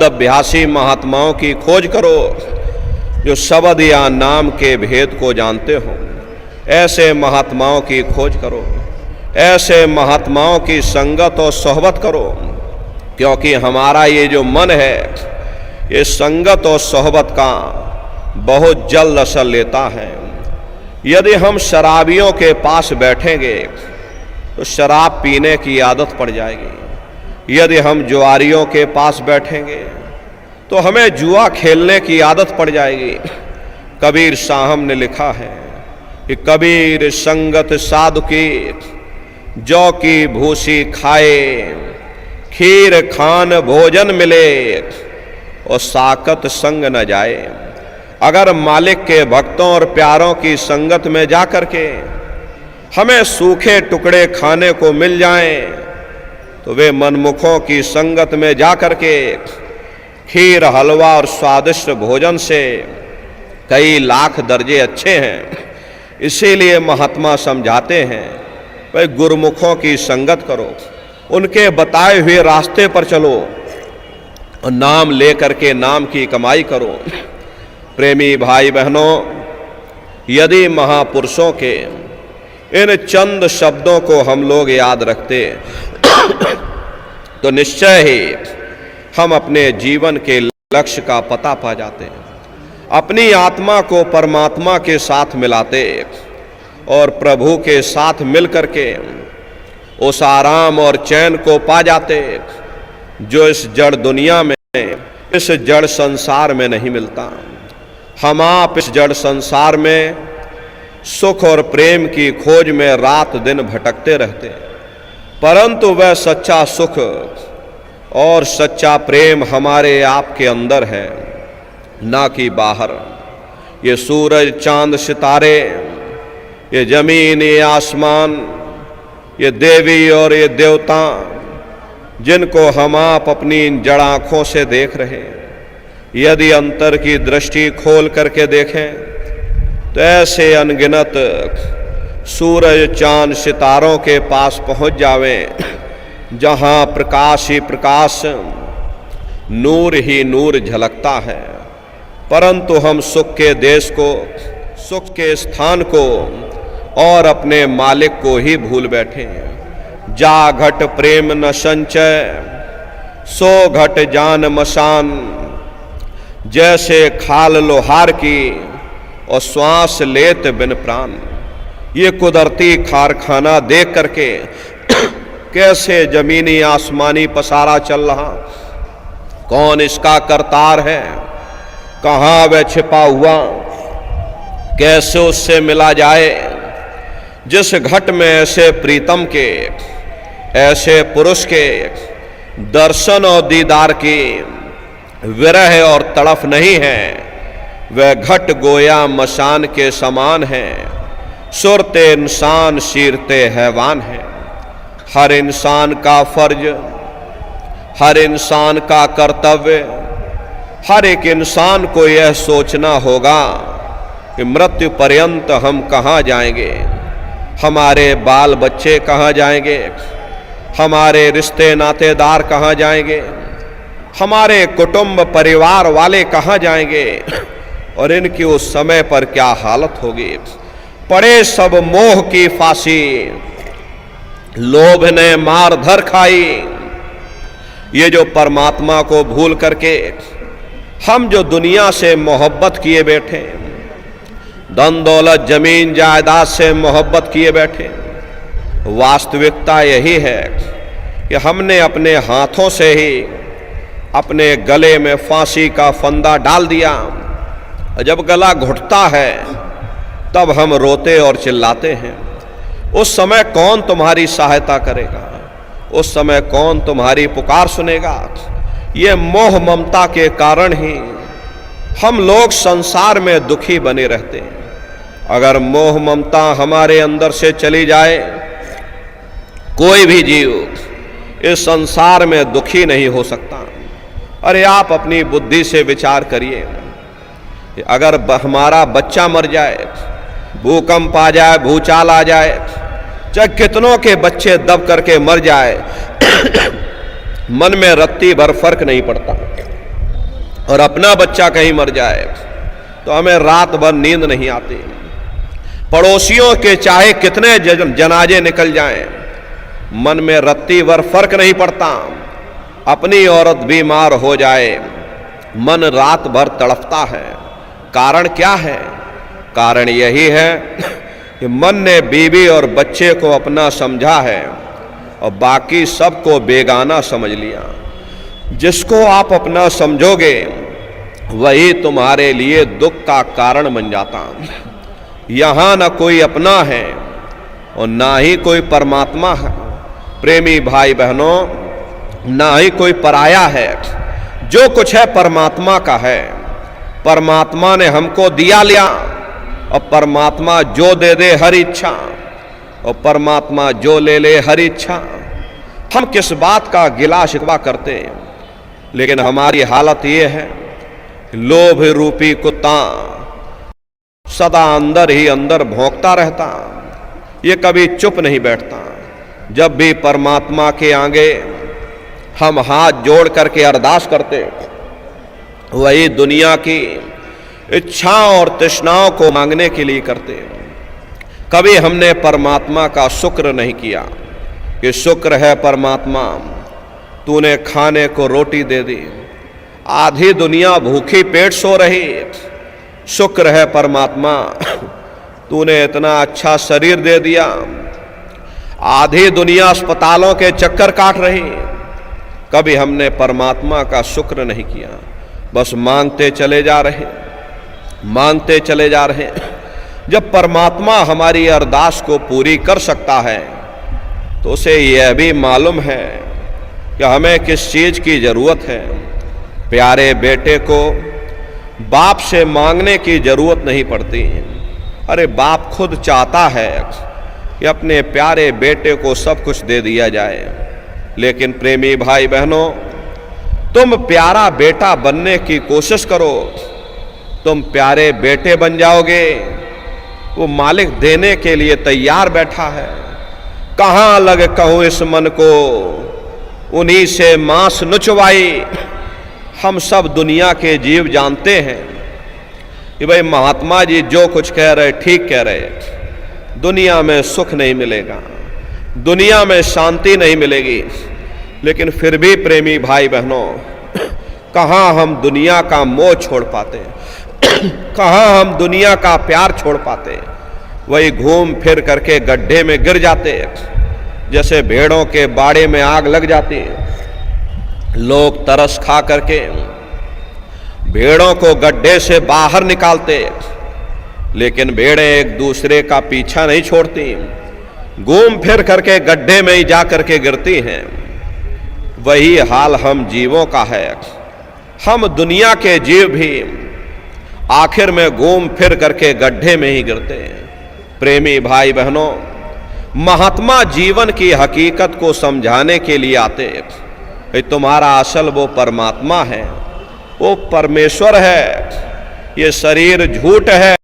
शब्द अभ्यासी महात्माओं की खोज करो जो शब्द या नाम के भेद को जानते हो। ऐसे महात्माओं की खोज करो, ऐसे महात्माओं की संगत और सोहबत करो, क्योंकि हमारा ये जो मन है ये संगत और सोहबत का बहुत जल्द असर लेता है। यदि हम शराबियों के पास बैठेंगे तो शराब पीने की आदत पड़ जाएगी। यदि हम जुआरियों के पास बैठेंगे तो हमें जुआ खेलने की आदत पड़ जाएगी। कबीर साहब ने लिखा है कि कबीर संगत साधु की, जौ की भूसी खाए, खीर खान भोजन मिले और साकत संग न जाए। अगर मालिक के भक्तों और प्यारों की संगत में जाकर के हमें सूखे टुकड़े खाने को मिल जाएं, तो वे मनमुखों की संगत में जाकर के खीर, हलवा और स्वादिष्ट भोजन से कई लाख दर्जे अच्छे हैं। इसीलिए महात्मा समझाते हैं भाई गुरुमुखों की संगत करो, उनके बताए हुए रास्ते पर चलो और नाम लेकर के नाम की कमाई करो। प्रेमी भाई बहनों, यदि महापुरुषों के इन चंद शब्दों को हम लोग याद रखते तो निश्चय ही हम अपने जीवन के लक्ष्य का पता पा जाते, अपनी आत्मा को परमात्मा के साथ मिलाते और प्रभु के साथ मिलकर के उस आराम और चैन को पा जाते जो इस जड़ दुनिया में, इस जड़ संसार में नहीं मिलता। हम आप इस जड़ संसार में सुख और प्रेम की खोज में रात दिन भटकते रहते, परंतु वह सच्चा सुख और सच्चा प्रेम हमारे आप के अंदर है, ना कि बाहर। ये सूरज चांद सितारे, ये जमीन, ये आसमान, ये देवी और ये देवता जिनको हम आप अपनी इन जड़ आँखों से देख रहे हैं, यदि अंतर की दृष्टि खोल करके देखें तो ऐसे अनगिनत सूरज चांद सितारों के पास पहुंच जावें जहां प्रकाश ही प्रकाश, नूर ही नूर झलकता है। परंतु हम सुख के देश को, सुख के स्थान को और अपने मालिक को ही भूल बैठे हैं। जा घट प्रेम न संचय, सो घट जान मसान, जैसे खाल लोहार की और श्वास लेत बिन प्राण। ये कुदरती कारखाना देख करके कैसे जमीनी आसमानी पसारा चल रहा, कौन इसका करतार है, कहाँ वह छिपा हुआ, कैसे उससे मिला जाए। जिस घट में ऐसे प्रीतम के, ऐसे पुरुष के दर्शन और दीदार की विरह और तड़फ नहीं है, वह घट गोया मशान के समान है। सुरते इंसान शीरते हैवान है। हर इंसान का फर्ज, हर इंसान का कर्तव्य, हर एक इंसान को यह सोचना होगा कि मृत्यु पर्यंत हम कहाँ जाएंगे, हमारे बाल बच्चे कहाँ जाएंगे, हमारे रिश्ते नातेदार कहाँ जाएंगे, हमारे कुटुंब परिवार वाले कहाँ जाएंगे और इनकी उस समय पर क्या हालत होगी। पड़े सब मोह की फांसी, लोभ ने मार धर खाई। ये जो परमात्मा को भूल करके हम जो दुनिया से मोहब्बत किए बैठे, धन दौलत जमीन जायदाद से मोहब्बत किए बैठे, वास्तविकता यही है कि हमने अपने हाथों से ही अपने गले में फांसी का फंदा डाल दिया। जब गला घुटता है तब हम रोते और चिल्लाते हैं। उस समय कौन तुम्हारी सहायता करेगा, उस समय कौन तुम्हारी पुकार सुनेगा। ये मोह ममता के कारण ही हम लोग संसार में दुखी बने रहते हैं। अगर मोह ममता हमारे अंदर से चली जाए, कोई भी जीव इस संसार में दुखी नहीं हो सकता। अरे आप अपनी बुद्धि से विचार करिए, अगर हमारा बच्चा मर जाए, भूकंप आ जाए, भूचाल आ जाए, चाहे कितनों के बच्चे दब करके मर जाए मन में रत्ती भर फर्क नहीं पड़ता। और अपना बच्चा कहीं मर जाए तो हमें रात भर नींद नहीं आती। पड़ोसियों के चाहे कितने जनाजे निकल जाएं, मन में रत्ती भर फर्क नहीं पड़ता। अपनी औरत बीमार हो जाए, मन रात भर तड़पता है। कारण क्या है? कारण यही है कि मन ने बीवी और बच्चे को अपना समझा है और बाकी सबको बेगाना समझ लिया। जिसको आप अपना समझोगे वही तुम्हारे लिए दुख का कारण बन जाता। यहाँ न कोई अपना है और ना ही कोई परमात्मा है। प्रेमी भाई बहनों, ना ही कोई पराया है। जो कुछ है परमात्मा का है। परमात्मा ने हमको दिया लिया और परमात्मा जो दे दे हर इच्छा और परमात्मा जो ले ले हर इच्छा। हम किस बात का गिला शिकवा करते हैं, लेकिन हमारी हालत ये है, लोभ रूपी कुत्ता सदा अंदर ही अंदर भौंकता रहता, ये कभी चुप नहीं बैठता। जब भी परमात्मा के आगे हम हाथ जोड़ करके अरदास करते, वही दुनिया की इच्छाओं और तृष्णाओं को मांगने के लिए करते। कभी हमने परमात्मा का शुक्र नहीं किया कि शुक्र है परमात्मा, तूने खाने को रोटी दे दी, आधी दुनिया भूखी पेट सो रही। शुक्र है परमात्मा, तूने इतना अच्छा शरीर दे दिया, आधी दुनिया अस्पतालों के चक्कर काट रही। कभी हमने परमात्मा का शुक्र नहीं किया, बस मांगते चले जा रहे, मांगते चले जा रहे। जब परमात्मा हमारी अरदास को पूरी कर सकता है तो उसे यह भी मालूम है कि हमें किस चीज की जरूरत है। प्यारे बेटे को बाप से मांगने की जरूरत नहीं पड़ती। अरे बाप खुद चाहता है कि अपने प्यारे बेटे को सब कुछ दे दिया जाए। लेकिन प्रेमी भाई बहनों, तुम प्यारा बेटा बनने की कोशिश करो, तुम प्यारे बेटे बन जाओगे। वो मालिक देने के लिए तैयार बैठा है। कहाँ लग कहूँ इस मन को, उन्हीं से मांस नुचवाई। हम सब दुनिया के जीव जानते हैं कि भाई महात्मा जी जो कुछ कह रहे ठीक कह रहे। दुनिया में सुख नहीं मिलेगा, दुनिया में शांति नहीं मिलेगी, लेकिन फिर भी प्रेमी भाई बहनों, कहाँ हम दुनिया का मोह छोड़ पाते, कहाँ हम दुनिया का प्यार छोड़ पाते। वही घूम फिर करके गड्ढे में गिर जाते, जैसे भेड़ों के बाड़े में आग लग जाती। लोग तरस खा करके भेड़ों को गड्ढे से बाहर निकालते, लेकिन भेड़ें एक दूसरे का पीछा नहीं छोड़ती, घूम फिर करके गड्ढे में ही जा करके गिरती हैं। वही हाल हम जीवों का है। हम दुनिया के जीव भी आखिर में घूम फिर करके गड्ढे में ही गिरते हैं। प्रेमी भाई बहनों, महात्मा जीवन की हकीकत को समझाने के लिए आते। तुम्हारा असल वो परमात्मा है, वो परमेश्वर है, ये शरीर झूठ है।